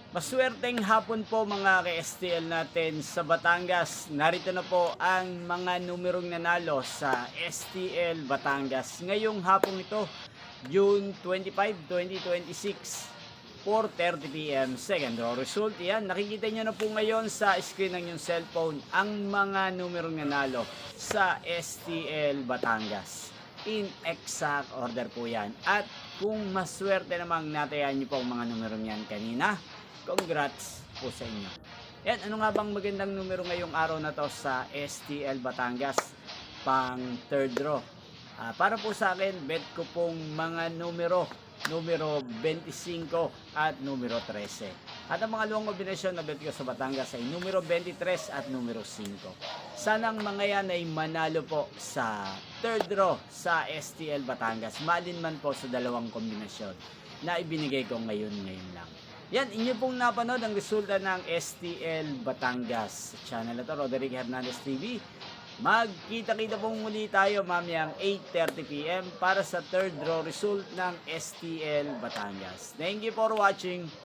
Maswerteng hapon po mga ka-STL natin sa Batangas. Narito na po ang mga numerong nanalo sa STL Batangas. Ngayong hapong ito, June 25, 2026, 4:30 PM. Second draw result. Yan, nakikita nyo na po ngayon sa screen ng yung cellphone ang mga numerong nanalo sa STL Batangas. In exact order po yan. At kung maswerte namang natayan nyo po ang mga numerong yan kanina, congrats po sa inyo. Yan, ano nga bang magandang numero ngayong araw na to sa STL Batangas? Pang third draw. Para po sa akin, bet ko pong mga numero 25 at numero 13. At ang mga luwang kombinasyon na bet ko sa Batangas ay numero 23 at numero 5. Sanang mga yan ay manalo po sa third draw sa STL Batangas. Malin man po sa dalawang kombinasyon na ibinigay ko ngayon lang. Yan, inyo pong napanood ang resulta ng STL Batangas. Sa channel na to, Roderick Hernandez TV. Magkita-kita pong muli tayo mamayang 8:30 PM para sa third draw result ng STL Batangas. Thank you for watching.